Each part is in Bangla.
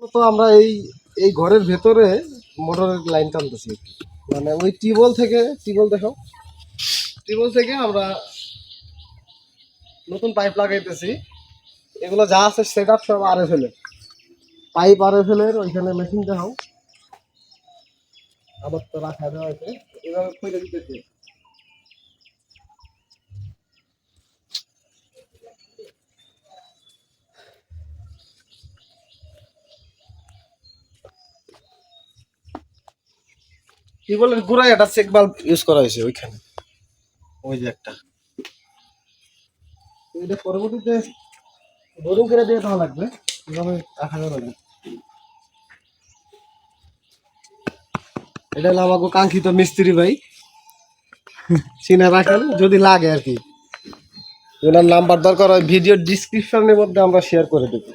তো আমরা এই এই ঘরের ভেতরে মোটরের লাইন টানতেছি, মানে ওই টিউবওয়েল দেখো, টিউবওয়েল থেকে আমরা নতুন পাইপ লাগাইতেছি। এগুলো যা আছে সেট আপ সব RFL এর পাইপ, RFL এর ওইখানে মেশিন দেখাও, আবার তো রাখা দেওয়া হয়েছে, এভাবে খুলে দিতেছি। টিউবওয়েলের গোড়ায় একটা চেক বাল্ব ইউজ করা হয়েছে ওইখানে, ওই যে একটা, এটা পরবর্তীতে বোরিং করে দিয়ে দেওয়া লাগবে, এভাবে রাখা যাবে না। এটা হলো আমাকে কাঙ্ক্ষিত মিস্ত্রি ভাই, চিনে রাখেন যদি লাগে আর কি। ওনার নাম্বার দরকার হয় ভিডিও ডিসক্রিপশনের মধ্যে আমরা শেয়ার করে দেবো।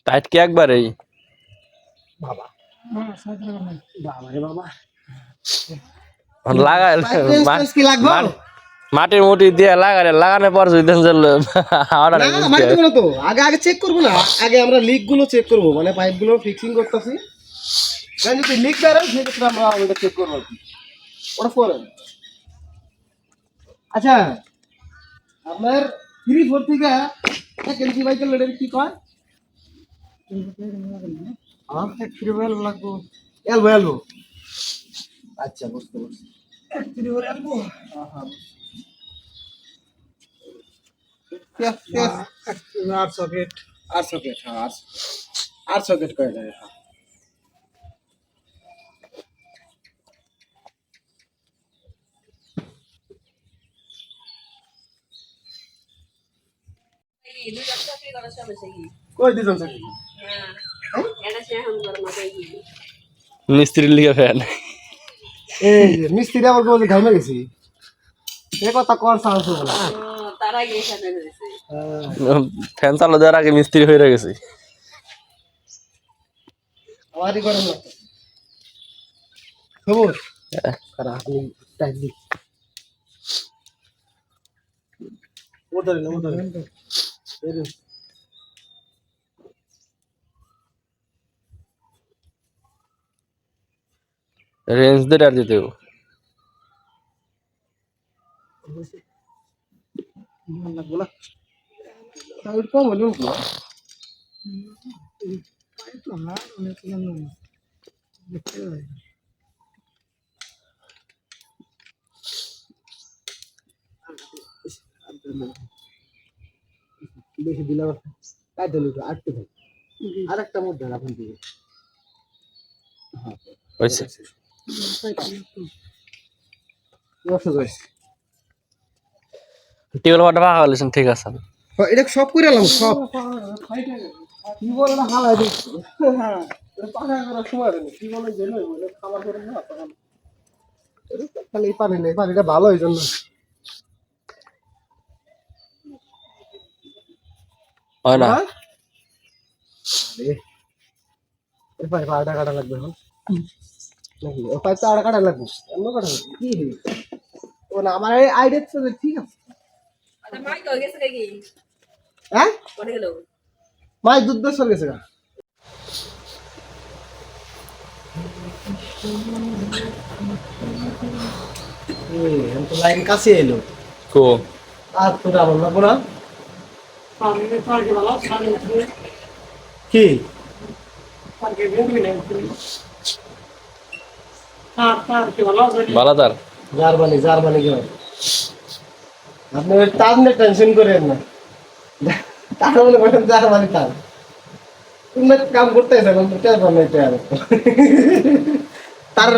টাইট কি একবারেই? বাবা বাবা রে বাবা, লাগাই কি লাগবে? মাটির মুটি দিয়ে লাগানোর পর যদি না মাটি দেবো না তো, আগে আগে চেক করবো না, আগে আমরা লিক গুলো চেক করবো, মানে পাইপ গুলো ফিক্সিং করতেছি, যদি লিক বেরোয় সেক্ষেত্রে আমরা ওটা চেক করবো আর কি, ওটা পরে। আচ্ছা, আপনার 3-4 থেকে 1 ইঞ্চি বাইকের লোডের কি কয়? এলবো। আচ্ছা, বুঝতে পারছি। 8 সকেট, 8 সকেট, হ্যাঁ 8 সকেট কয় যায়, হ্যাঁ। কই দিছেন স্যার? মিস্ত্রির লিগে ফ্যান। এই যে মিস্ত্রি আবার বলে ঘাইমে গেছি, এ কথা কর চান্স হবে না। ফ্যান চালু দেওয়ার আগে মিস্ত্রি হয়ে গেছে। আমারই গরম লাগতো সবুজ, কারা আপনি টাইট দি ওদারে না ওদারে এই রেঞ্জ দিয়ে আর দিতে হবে। লাগবো না, টাইট কম হলো কি টাইট না, অনেক কম না দেখতে হয়। বেশি দিলে টাইট হলো তো আটকে থাকে, আরেকটা মধ্যে রাখুন দিকে, হ্যাঁ হইছে। টিউবওয়েল ওয়াটার পাকা হলেছেন, ঠিক আছে। এটা সব করে এলাম, সব কি বলে না হালাই দিচ্ছি, হ্যাঁ পাখা করার সময় নেই, কি বলে জেনে বলে খাবার করে না তখন খালি পানি নেই, পানিটা ভালো এই জন্য হয় না। এই পাইপ আড়া কাটা লাগবে এখন নাকি? ও পাইপ তো আড়া কাটা লাগবে, অন্য কাটা লাগবে কি ও না, আমার এই আইডিয়া তো ঠিক আছে। হ্যাঁ মাই দুধ দিয়ে চলে গেছে গা। লাইন কাছে এলো কো আর তো যাবো না না কি বালাদার জার্মানি কি হয়? আপনি ওই তার নিয়ে টেনশন করেন না, তার মনে করেন জার্মানি তার তুমি কাম করতে এসে বানাইতে আর তার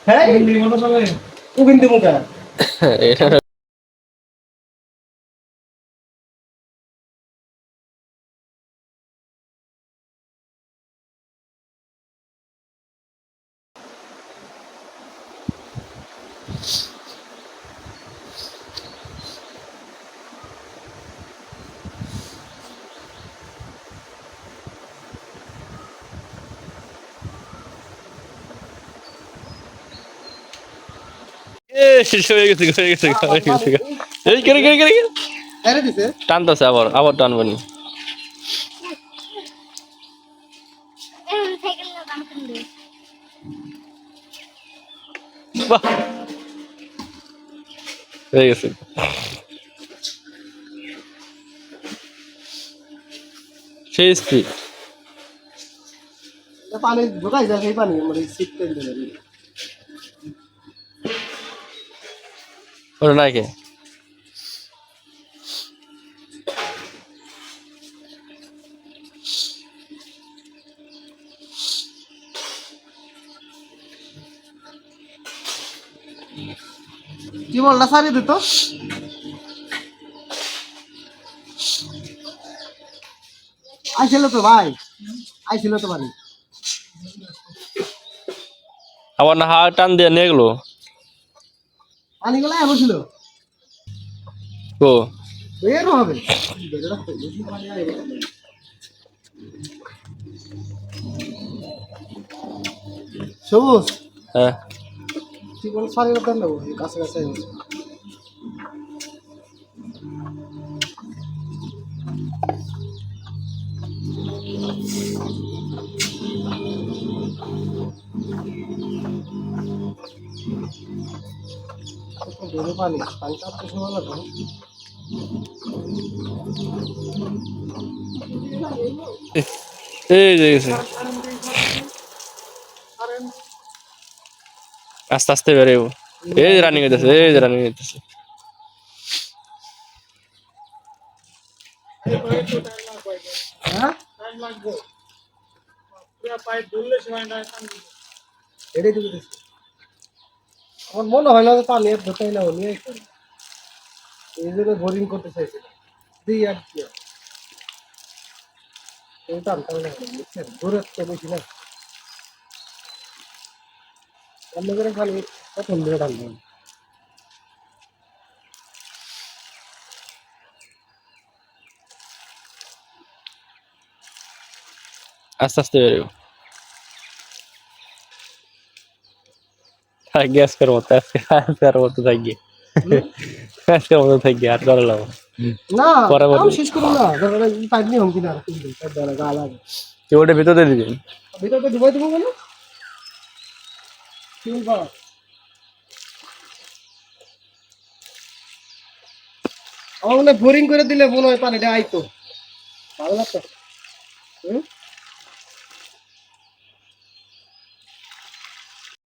হ্যাঁ কিন্তু মুখা এটা এ হয়ে গেছে হয়ে গেছে হয়ে গেছে এই করে করে করে হেরে দিছে টানতেছে আবার আবার টানবনি বাহ হয়ে গেছে সেই স্পিড পানি ঢোকাই যায় সেই পানি মানে সিট পেন দিলে ওটা নাই কে কি বলটা সারিয়ে দিত আইছিল তো ভাই আইছিল তো পানি আবার না হাওয়া টান দিয়ে নিয়ে গেলো পানিগুলো এমন ছিল ও বের হবে সবুজ হ্যাঁ কি বল সারিয়ে দেন না কাছে কাছে পানি পানি চাপতে সময় লাগবে এই যে গেছে আস্তে আস্তে বেরোবো এই যে রানিং হইতেছে এই যে রানিং হইতেছে হ্যাঁ এটাই তো বলতেছি আমার মনে হয় না যে পানি আর ধরতে না নিয়ে এই জন্য বোরিং করতে চাইছে দিই আর কি টান টান বুঝছেন দূরত্ব বেশি না অন্য করে খালি প্রথম দিকে টানবেন আস্তে আস্তে বেরোবো থাকি আজকের মতো আজকের মতো থাকি আজকের মতো থাকি আর করে লাভ না পরে বলি। কাম শেষ করুন না ধরো পাইপ নিয়ে হুমকি না কিন্তু ধরো গা লাগে কেউ ওটা ভিতরে দিবেন ভিতরটা ডুবাই দেবো বলো কি বলবা আমার মনে বোরিং করে দিলে মনে হয় পানিটা আইতো ভালো লাগতো হুম